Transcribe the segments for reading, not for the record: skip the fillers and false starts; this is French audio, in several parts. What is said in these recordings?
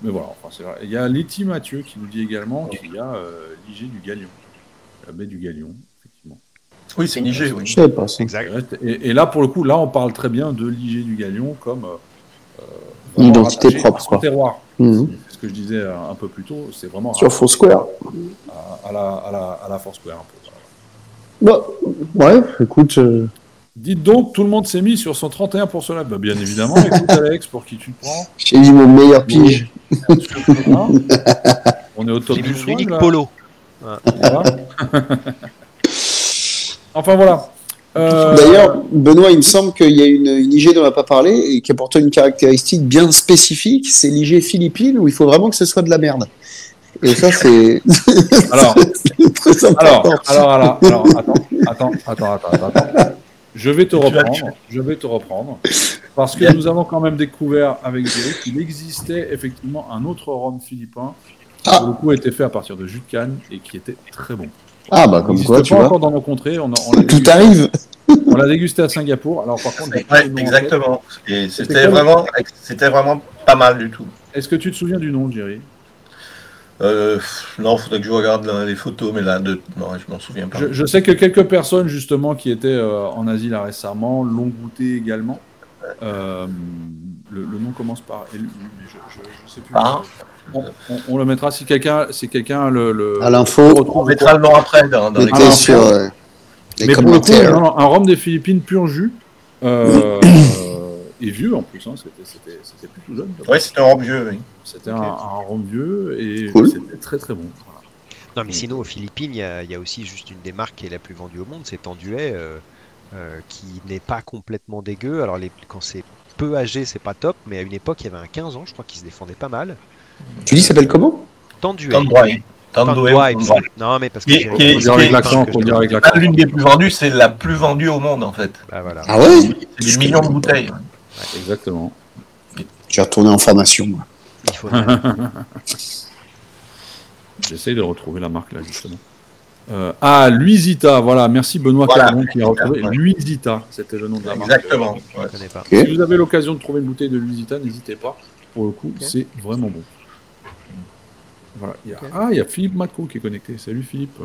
Mais voilà, enfin, c'est vrai. Il y a Letty Mathieu qui nous dit également qu'il y a l'IG du Galion, la baie du Galion, effectivement. Oui, c'est une IG, oui. Je savais pas ça. Exact. Et là, pour le coup, là, on parle très bien de l'IG du Galion comme Une identité rattaché propre, à son quoi. terroir. Mhm. C'est ce que je disais un peu plus tôt. C'est vraiment Sur Foursquare. à la Foursquare un peu. Bah, ouais, écoute. Dites donc, tout le monde s'est mis sur 131 pour cela. Bah, bien évidemment, écoute Alex, pour qui tu te prends. J'ai dit mon meilleur pige. Hein, on est au top J'ai du mis mon swing, unique là. polo. Voilà. Enfin voilà. D'ailleurs, Benoît, il me semble qu'il y a une IG dont on n'a pas parlé et qui a pourtant une caractéristique bien spécifique, c'est l'IG philippine où il faut vraiment que ce soit de la merde. Et ça, c'est Alors, très important. alors, attends. Je vais te reprendre. Parce que nous avons quand même découvert avec Jerry qu'il existait effectivement un autre rhum philippin qui, pour le coup, était fait à partir de jus de canne et qui était très bon. Ah, bah, Il comme n'existe quoi, pas tu vois. encore dans nos contrées. On l'a Tout dégusté. arrive. On l'a dégusté à Singapour. Alors, par contre, Ouais, exactement. Et c'était quoi, vraiment pas mal du tout. est-ce que tu te souviens du nom, Jerry? Non, faudrait que je regarde les photos, mais là, non, je m'en souviens pas. Je sais que quelques personnes, justement, qui étaient en Asie là récemment, l'ont goûté également. Le nom commence par L, mais je sais plus. Ah. On le mettra si quelqu'un le À l'info, On mettra le nom après dans les mettez sur les mais pour le coup, commentaires. un rhum des Philippines pur jus et vieux en plus. Hein, c'était plus tout jeune. Oui, c'était un rhum vieux, oui. C'était un rhum vieux et Cool. c'était très très bon. Voilà. Non, mais sinon, aux Philippines, il y a aussi juste une des marques qui est la plus vendue au monde, c'est Tanduay, qui n'est pas complètement dégueu. Alors, quand c'est peu âgé, c'est pas top, mais à une époque, il y avait un 15 ans, je crois, qui se défendait pas mal. Tu dis, ça s'appelle comment? Tanduay. Tanduay. Tanduay. Non, mais parce que Qui est- Faut dire avec l'accent, faut dire avec l'accent. L'une des plus vendues, c'est la plus vendue au monde, en fait. Bah, voilà. Ah ouais? C'est des millions de bouteilles. Exactement. Je vais retourner en formation, moi. Il faudrait. J'essaye de retrouver la marque là justement. Luisita, voilà, merci Benoît Voilà, Cardon qui a retrouvé. ouais. Luisita, c'était le nom de la marque. Exactement. Je Ouais. connais pas. Ok. Si vous avez l'occasion de trouver une bouteille de Luisita, n'hésitez pas. Pour le coup, c'est vraiment bon. Voilà. Il y a Philippe Matco qui est connecté. Salut Philippe.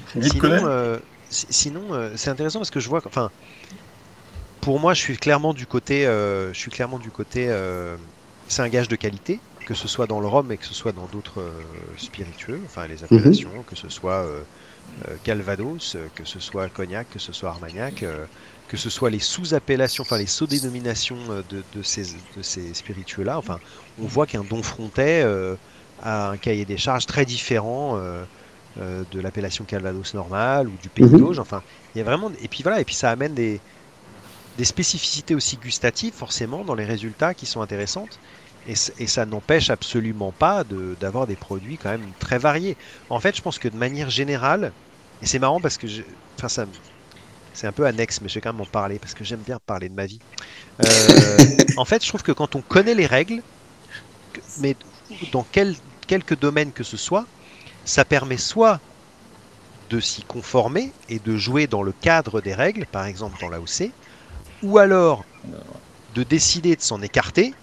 Philippe connaît. Sinon, c'est intéressant parce que je vois, enfin, pour moi, je suis clairement du côté, c'est un gage de qualité, que ce soit dans le rhum et que ce soit dans d'autres spiritueux, enfin les appellations, que ce soit Calvados, que ce soit Cognac, que ce soit Armagnac, que ce soit les sous-appellations, enfin les sous-dénominations de ces spiritueux-là. Enfin, on voit qu'un Don Frontais a un cahier des charges très différent de l'appellation Calvados normale ou du Pays d'Auge. Enfin, il y a vraiment. Et puis voilà, et puis ça amène des spécificités aussi gustatives forcément dans les résultats qui sont intéressantes. Et ça n'empêche absolument pas d'avoir des produits quand même très variés. En fait, je pense que de manière générale, et c'est marrant parce que c'est un peu annexe, mais je vais quand même en parler parce que j'aime bien parler de ma vie. En fait, je trouve que quand on connaît les règles, mais dans quelques domaines que ce soit, ça permet soit de s'y conformer et de jouer dans le cadre des règles, par exemple dans l'AOC, ou alors de décider de s'en écarter,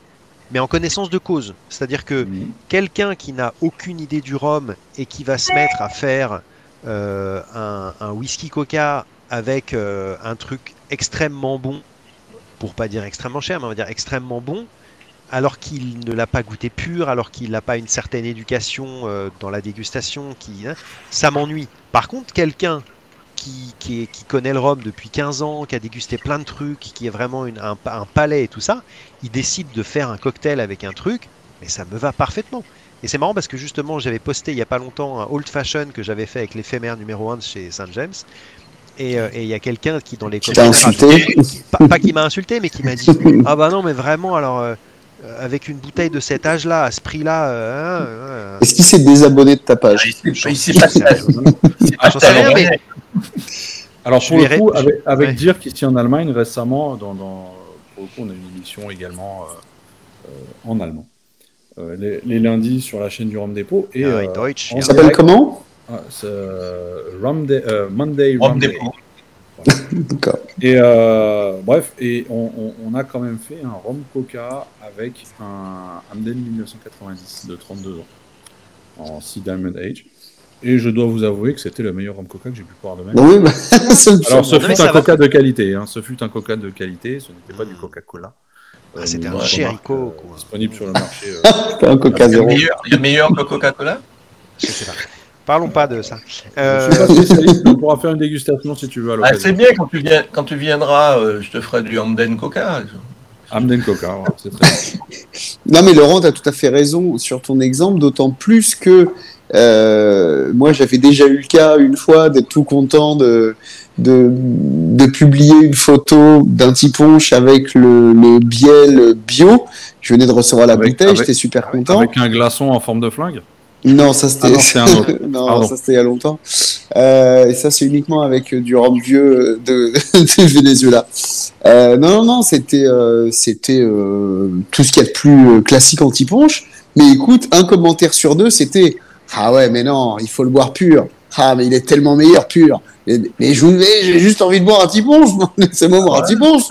mais en connaissance de cause. C'est-à-dire que quelqu'un qui n'a aucune idée du rhum et qui va se mettre à faire un whisky coca avec un truc extrêmement bon, pour pas dire extrêmement cher, mais on va dire extrêmement bon, alors qu'il ne l'a pas goûté pur, alors qu'il n'a pas une certaine éducation dans la dégustation, ça m'ennuie. Par contre, quelqu'un qui connaît le rhum depuis 15 ans, qui a dégusté plein de trucs, qui a vraiment un palais et tout ça, il décide de faire un cocktail avec un truc, mais ça me va parfaitement. Et c'est marrant parce que justement, j'avais posté il n'y a pas longtemps un old fashion que j'avais fait avec l'éphémère numéro 1 chez Saint James. Et il y a quelqu'un qui dans les commentaires... insulté pas qui m'a insulté, mais qui m'a dit « Ah bah non, mais vraiment, alors... avec une bouteille de cet âge-là, à ce prix-là... Est-ce qu'il s'est désabonné de ta page? J'en sais rien, mais... Alors pour le coup, avec ouais. Dirk ici en Allemagne, récemment, pour le coup, on a une émission également en allemand. Les lundis sur la chaîne du Rhum Depot. Et, Deutsch. Ça s'appelle comment? Monday Rhum Rum Day. Depot. Voilà. D'accord. Et bref, et on a quand même fait un rhum coca avec un Hamden 1990 de 32 ans en Sea Diamond Age. Et je dois vous avouer que c'était le meilleur rhum coca que j'ai pu boire de même. Oui, bah, ça me Alors, semble. ce fut un coca de qualité. Hein. Ce fut un coca de qualité. Ce n'était pas du Coca-Cola. C'était un Notre Cherry marque, Coke, quoi. disponible sur le marché. C'était un Coca Il Zéro. y a meilleur que Coca-Cola. Je sais pas. Parlons pas de ça. Je suis pas spécialiste, mais on pourra faire une dégustation si tu veux à Ah, l'occasion. c'est bien quand tu viendras, je te ferai du Hamden Coca. Hamden Coca, ouais, c'est très bien. Non, mais Laurent, tu as tout à fait raison sur ton exemple, d'autant plus que moi, j'avais déjà eu le cas une fois d'être tout content de publier une photo d'un tiponche avec le biel bio. Je venais de recevoir la bouteille, j'étais super content. Avec un glaçon en forme de flingue. Non, ça c'était c'est un autre. non, ça c'était il y a longtemps. Et ça c'est uniquement avec du rhum vieux de Venezuela. Non, c'était tout ce qu'il y a de plus classique en tiponche. Mais écoute, un commentaire sur deux, c'était ah ouais, mais non, il faut le boire pur. Ah, mais il est tellement meilleur pur. Mais j'ai juste envie de boire un tiponche. Laissez-moi boire un tiponche.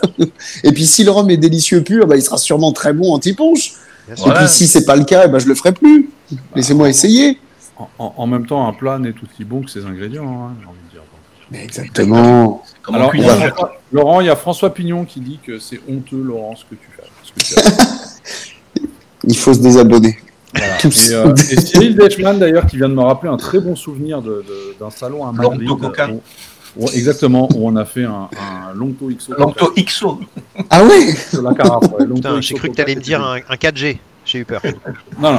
Et puis si le rhum est délicieux pur, bah, il sera sûrement très bon en tiponche. Et puis si c'est pas le cas, bah, je le ferai plus. Laissez-moi essayer. En même temps, un plat n'est aussi bon que ses ingrédients, hein, j'ai envie de dire. Mais exactement. Alors, Laurent, il y a François Pignon qui dit que c'est honteux, Laurent, ce que tu fais. Il faut se désabonner. Voilà. Et Cyril Deichmann, d'ailleurs, qui vient de me rappeler un très bon souvenir d'un salon à Madrid. Exactement, où on a fait un Longto XO. Longto XO. Ah ouais. Sur la carafe. Ouais, putain, j'ai cru que tu allais me dire un 4G. J'ai eu peur. Non.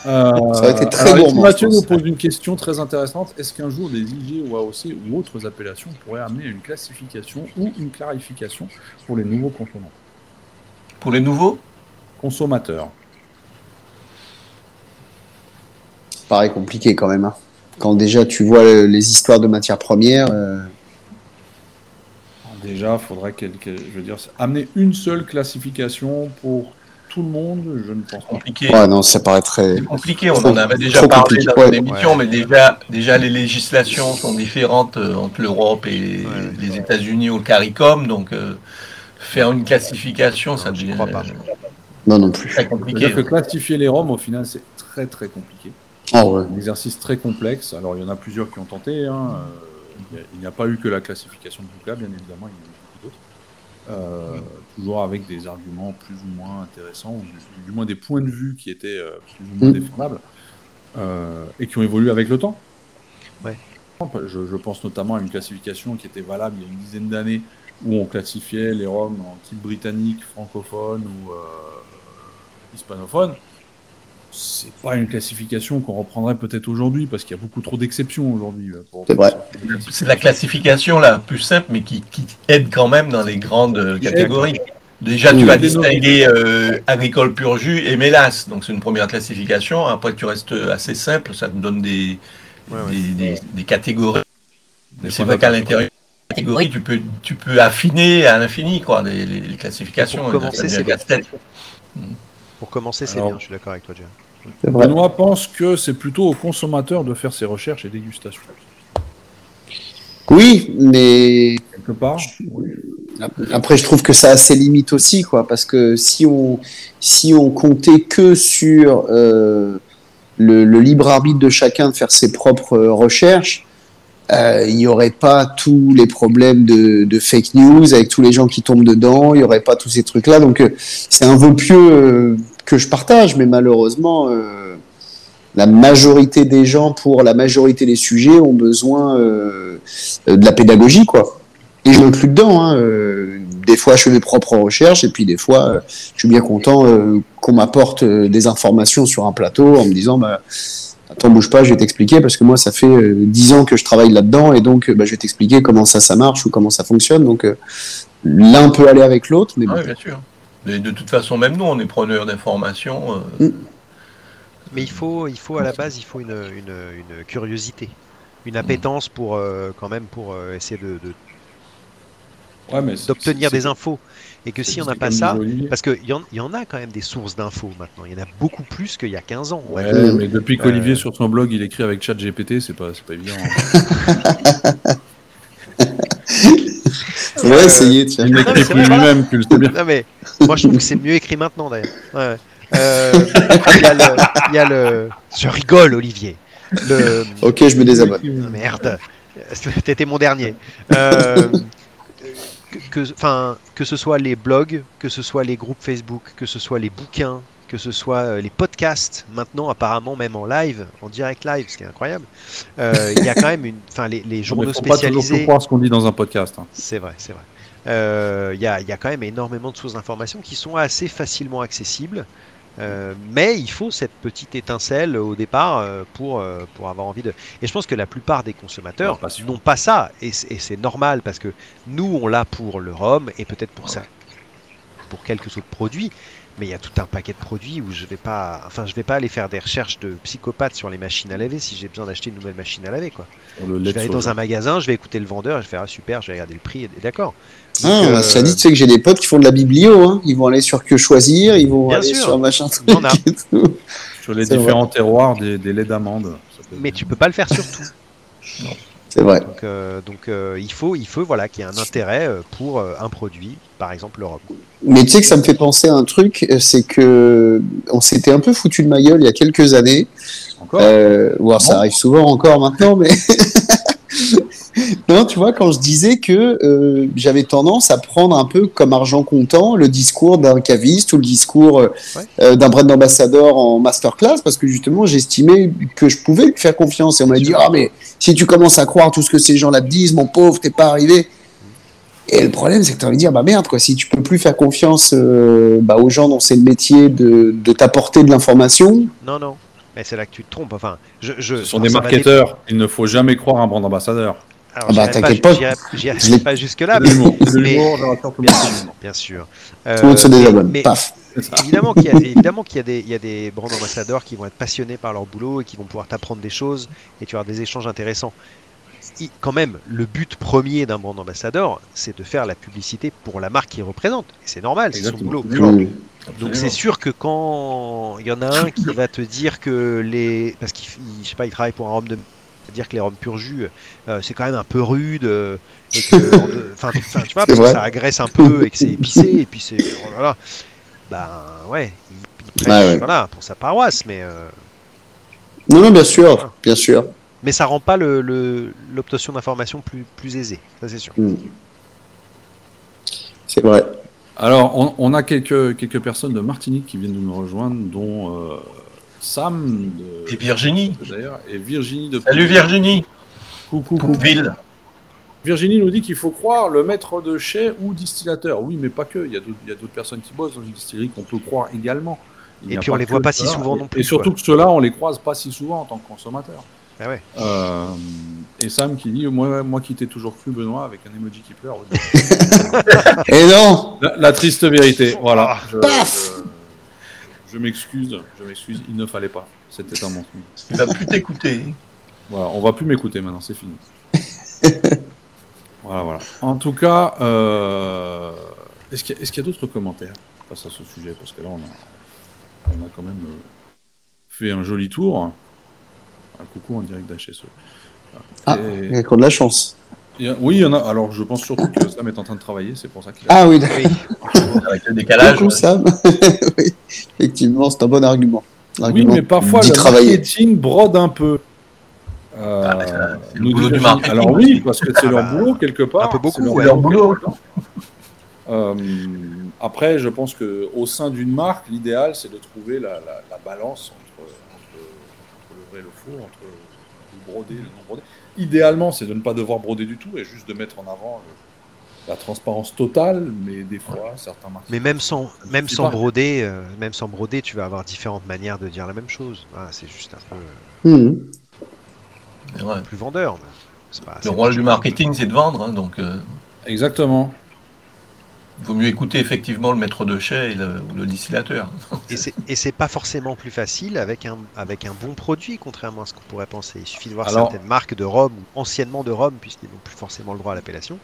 Ça aurait été très gourmand. Mathieu nous pose une question très intéressante. Est-ce qu'un jour des IG ou AOC ou autres appellations pourraient amener une classification ou une clarification pour les nouveaux consommateurs? Pour les nouveaux consommateurs. Pareil, compliqué quand même. Hein. Quand déjà tu vois les histoires de matières premières. Déjà, il faudrait amener une seule classification pour tout le monde, je ne pense pas. Compliqué. Ouais, non, ça paraît très. C'est compliqué, on en avait déjà parlé dans l'émission, mais déjà les législations sont différentes entre l'Europe et les États-Unis ou le CARICOM, donc faire une classification, ça devient non plus. Très compliqué. C'est-à-dire que classifier les ROM, au final, c'est très très compliqué. Oh, ouais. Un exercice très complexe. Alors, il y en a plusieurs qui ont tenté. Hein. Il n'y a pas eu que la classification de Bucla, bien évidemment, il y en a eu beaucoup d'autres. Toujours avec des arguments plus ou moins intéressants, ou du moins des points de vue qui étaient plus ou moins défendables, et qui ont évolué avec le temps. Ouais. Je pense notamment à une classification qui était valable il y a une dizaine d'années, où on classifiait les Roms en type britannique, francophone ou hispanophone. C'est pas une classification qu'on reprendrait peut-être aujourd'hui, parce qu'il y a beaucoup trop d'exceptions aujourd'hui. C'est vrai. C'est la classification la plus simple, mais qui aide quand même dans les grandes catégories. Déjà, tu vas distinguer agricole pur jus et mélasse. Donc, c'est une première classification. Après, tu restes assez simple. Ça te donne des catégories. C'est vrai qu'à l'intérieur des catégories, tu peux affiner à l'infini quoi, les classifications. Pour commencer, c'est bien. Pour commencer, c'est bien. Je suis d'accord avec toi, Jean. Benoît pense que c'est plutôt au consommateur de faire ses recherches et dégustations. Oui, mais quelque part. Après, je trouve que ça a ses limites aussi, quoi, parce que si on comptait que sur le libre arbitre de chacun de faire ses propres recherches, il n'y aurait pas tous les problèmes de fake news avec tous les gens qui tombent dedans, il n'y aurait pas tous ces trucs-là. Donc, c'est un vœu pieux que je partage, mais malheureusement, la majorité des gens, pour la majorité des sujets, ont besoin de la pédagogie, quoi. Et je m'inclus dedans. Hein. Des fois, je fais mes propres recherches, et puis des fois, je suis bien content qu'on m'apporte des informations sur un plateau en me disant attends, bouge pas, je vais t'expliquer, parce que moi, ça fait 10 ans que je travaille là-dedans, et donc je vais t'expliquer comment ça marche ou comment ça fonctionne. Donc l'un peut aller avec l'autre. Mais oui, bien sûr. Mais de toute façon, même nous, on est preneurs d'informations. Mais il faut à la base, il faut une curiosité, une appétence pour quand même pour essayer d'obtenir des infos. Et que si on n'a pas ça, parce qu'il y en a quand même des sources d'infos maintenant, il y en a beaucoup plus qu'il y a 15 ans. Ouais, mais depuis qu'Olivier sur son blog il écrit avec ChatGPT, c'est pas évident. Hein. devrais essayer, tiens. Il n'écrit plus lui-même, tu le sais bien. Non, mais moi, je trouve que c'est mieux écrit maintenant, d'ailleurs. Ouais. Il y a le... Je rigole, Olivier. Ok, je me désabonne. Oh, merde, t'étais mon dernier. Que ce soit les blogs, que ce soit les groupes Facebook, que ce soit les bouquins, que ce soit les podcasts, maintenant apparemment même en live, en direct live, ce qui est incroyable. Il y a quand même les journaux spécialisés. Pas toujours croire ce qu'on dit dans un podcast. Hein. C'est vrai, c'est vrai. Il y a quand même énormément de sources d'informations qui sont assez facilement accessibles. Mais il faut cette petite étincelle au départ pour avoir envie de... Et je pense que la plupart des consommateurs n'ont pas ça. Et c'est normal parce que nous, on l'a pour le rhum et peut-être pour ça, pour quelques autres produits. Mais il y a tout un paquet de produits où je vais pas aller faire des recherches de psychopathe sur les machines à laver si j'ai besoin d'acheter une nouvelle machine à laver, quoi. Je vais aller dans un magasin, je vais écouter le vendeur et je vais faire super, je vais regarder le prix et d'accord. Ça dit, tu sais que j'ai des potes qui font de la biblio, hein. Ils vont aller sur Que Choisir, ils vont aller sur machin truc et tout. Sur les différents terroirs des laits d'amande. Mais tu peux pas le faire sur tout. Non. C'est vrai. Donc il faut voilà, qu'il y ait un intérêt pour un produit, par exemple le rhum. Mais tu sais que ça me fait penser à un truc, c'est que on s'était un peu foutu de ma gueule il y a quelques années. Encore ça arrive souvent encore maintenant, mais non, tu vois, quand je disais que j'avais tendance à prendre un peu comme argent comptant le discours d'un caviste ou le discours d'un brand ambassadeur en masterclass, parce que justement j'estimais que je pouvais lui faire confiance. Et on m'a dit, mais si tu commences à croire tout ce que ces gens-là te disent, mon pauvre, t'es pas arrivé. Et le problème, c'est que tu as envie de dire, merde, quoi, si tu peux plus faire confiance aux gens dont c'est le métier de t'apporter de l'information. Non. Mais c'est là que tu te trompes. Enfin, ce sont des marketeurs. Il ne faut jamais croire un brand ambassadeur. Alors, t'inquiète pas. J'irai pas jusque-là. Mais bien sûr. Tout le monde se désabonne. Paf. Évidemment qu'il y a des brand ambassadeurs qui vont être passionnés par leur boulot et qui vont pouvoir t'apprendre des choses et tu vas avoir des échanges intéressants. Quand même, le but premier d'un brand ambassadeur, c'est de faire la publicité pour la marque qu'il représente. Et c'est normal, c'est son boulot. Donc c'est sûr que quand il y en a un qui va te dire que parce qu'il je sais pas, il travaille pour un rhum de dire que les rhums pur jus c'est quand même un peu rude et que tu vois, parce que ça agresse un peu et que c'est épicé et puis c'est voilà. Il prêche voilà, pour sa paroisse, mais non, bien sûr. Mais ça rend pas l'obtention d'informations plus aisée, ça c'est sûr. C'est vrai. Alors, on a quelques personnes de Martinique qui viennent de nous rejoindre, dont Sam et Virginie. D'ailleurs, et Virginie de. Salut Virginie. Coucou. Virginie nous dit qu'il faut croire le maître de chai ou distillateur. Oui, mais pas que. Il y a d'autres personnes qui bossent dans une distillerie qu'on peut croire également. Et puis on les voit pas si souvent non plus. Et surtout que ceux-là, on les croise pas si souvent en tant que consommateur. Ah ouais. Et Sam qui dit moi qui t'ai toujours cru, Benoît, avec un emoji qui pleure. Et non. La triste vérité. Voilà. Paf. Je m'excuse. Il ne fallait pas. C'était un mensonge. Il va plus t'écouter. Voilà, on va plus m'écouter maintenant. C'est fini. Voilà. En tout cas, est-ce qu'il y a d'autres commentaires face à ce sujet? Parce que là, on a quand même fait un joli tour. Un coucou en direct d'HSE. Il y a qu'on de la chance. Oui, il y en a. Alors, je pense surtout que Sam est en train de travailler, c'est pour ça qu'il a... Ah oui, d'accord. Avec le décalage. Coucou, Sam. Oui, effectivement, c'est un bon argument. Oui, mais parfois, le marketing brode un peu. C'est le boulot du marketing. Alors oui, parce que c'est leur boulot, quelque part. Un peu beaucoup, c'est leur boulot. Après, je pense qu'au sein d'une marque, l'idéal, c'est de trouver la balance entre le vrai et le faux, entre le brodé et le non brodé. Idéalement, c'est de ne pas devoir broder du tout et juste de mettre en avant la transparence totale, mais des fois, certains marques... Mais même sans broder, tu vas avoir différentes manières de dire la même chose. Voilà, c'est juste un peu plus vendeur. Le rôle du marketing, c'est de vendre, hein, donc... Exactement. Il vaut mieux écouter effectivement le maître de chai ou le distillateur. Et c'est pas forcément plus facile avec un bon produit, contrairement à ce qu'on pourrait penser. Il suffit de voir certaines marques de rhum, ou anciennement de rhum, puisqu'ils n'ont plus forcément le droit à l'appellation,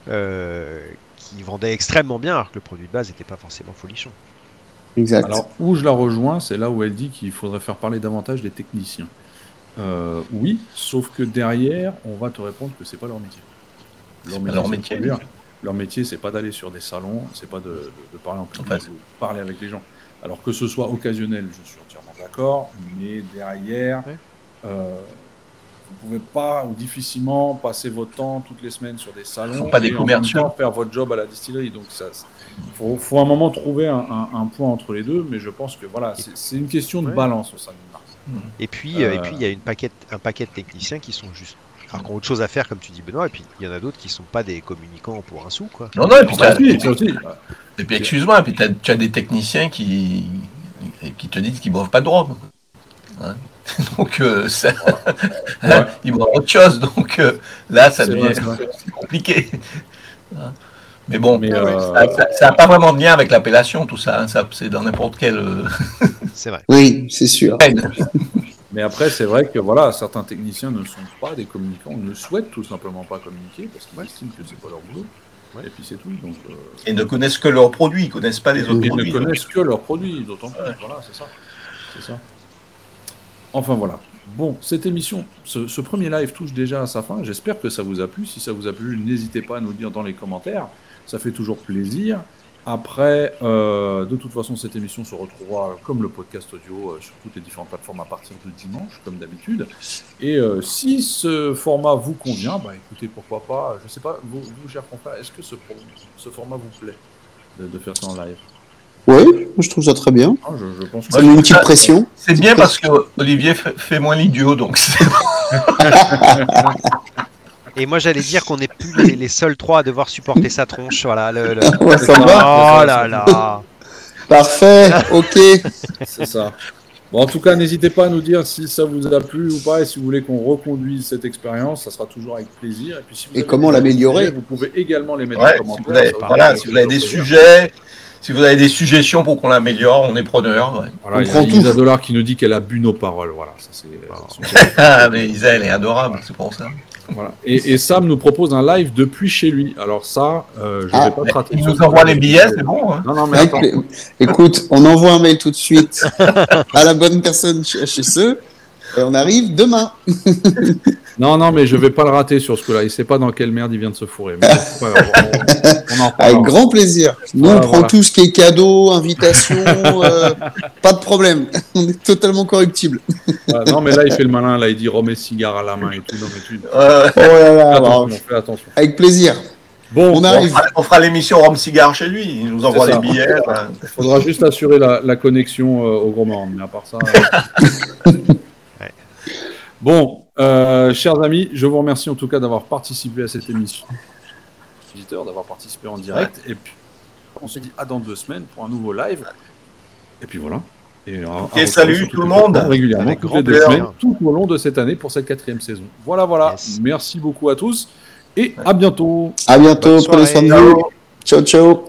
qui vendaient extrêmement bien, alors que le produit de base n'était pas forcément folichon. Exact. Alors, où je la rejoins, c'est là où elle dit qu'il faudrait faire parler davantage des techniciens. Oui, sauf que derrière, on va te répondre que c'est pas leur métier. Leur métier. Leur métier, c'est pas d'aller sur des salons, c'est pas de parler en public, de parler avec les gens. Alors que ce soit occasionnel, je suis entièrement d'accord, mais derrière, vous pouvez pas ou difficilement passer votre temps toutes les semaines sur des salons pas des et commerciaux. en même temps faire votre job à la distillerie. Donc faut à un moment trouver un point entre les deux, mais je pense que voilà, c'est une question de balance au sein d'une marque. Et puis il y a un paquet de techniciens qui sont juste qui ont autre chose à faire, comme tu dis Benoît, et puis il y en a d'autres qui sont pas des communicants pour un sou, quoi. Non, et puis excuse-moi, puis tu as des techniciens qui te disent qu'ils boivent pas de drogue. Hein, donc ils boivent autre chose, donc là ça devient compliqué. Mais bon, ça n'a pas vraiment de lien avec l'appellation, tout ça. Hein, c'est dans n'importe quel. C'est vrai. Oui, c'est sûr. Mais après, c'est vrai que voilà, certains techniciens ne sont pas des communicants, ne souhaitent tout simplement pas communiquer parce qu'ils estiment que c'est pas leur boulot. Ouais. Et puis c'est tout. Donc, et ne connaissent que leurs produits, ils ne connaissent pas les autres produits. Ils ne connaissent que leurs produits, d'autant plus. Voilà, c'est ça. Enfin voilà. Bon, cette émission, ce premier live touche déjà à sa fin. J'espère que ça vous a plu. Si ça vous a plu, n'hésitez pas à nous dire dans les commentaires. Ça fait toujours plaisir. Après, de toute façon, cette émission se retrouvera comme le podcast audio sur toutes les différentes plateformes à partir de dimanche, comme d'habitude. Et si ce format vous convient, écoutez, pourquoi pas. Je ne sais pas, vous chers confrères, est-ce que ce format vous plaît de faire ça en live? Oui, je trouve ça très bien. Je pense que ça met une petite pression. C'est bien parce que Olivier fait moins l'idiot, donc c'est... Et moi, j'allais dire qu'on n'est plus les seuls trois à devoir supporter sa tronche. Voilà. Ouais, ça va. Oh là là. Parfait, ok. C'est ça. Bon, en tout cas, n'hésitez pas à nous dire si ça vous a plu ou pas et si vous voulez qu'on reconduise cette expérience, ça sera toujours avec plaisir. Et puis, si vous avez comment l'améliorer? Vous pouvez également les mettre en commentaire. Si vous avez des sujets... Si vous avez des suggestions pour qu'on l'améliore, on est preneur. Ouais. Voilà, il y a Isa Dollar qui nous dit qu'elle a bu nos paroles. Voilà, ça c'est. Mais Isa, elle est adorable, c'est pour ça. Voilà. Et Sam nous propose un live depuis chez lui. Alors ça, je ne vais pas te rater. Il nous envoie les billets, c'est bon. Hein. Non, mais attends. Écoute, on envoie un mail tout de suite à la bonne personne chez eux. Et on arrive demain. Non, mais je vais pas le rater sur ce coup-là. Il sait pas dans quelle merde il vient de se fourrer. Mais on en avec grand plaisir. Nous, on prend tout ce qui est cadeau, invitation, pas de problème. On est totalement correctible. Non, mais là, il fait le malin. Là, il dit rhum et cigare à la main et tout. Non, mais fais attention. Avec plaisir. Bon, on arrive. On fera l'émission rhum cigare chez lui. Il nous envoie les billets. Il faudra juste assurer la connexion au Gros Morne. Mais à part ça. Bon, chers amis, je vous remercie en tout cas d'avoir participé à cette émission. D'avoir participé en direct. Et puis, on se dit à dans 2 semaines pour un nouveau live. Et puis voilà. Et salut tout le monde. Régulièrement, toutes les 2 semaines, tout au long de cette année pour cette 4e saison. Voilà. Yes. Merci beaucoup à tous et à bientôt. À bientôt. Prenez soin de vous. Ciao.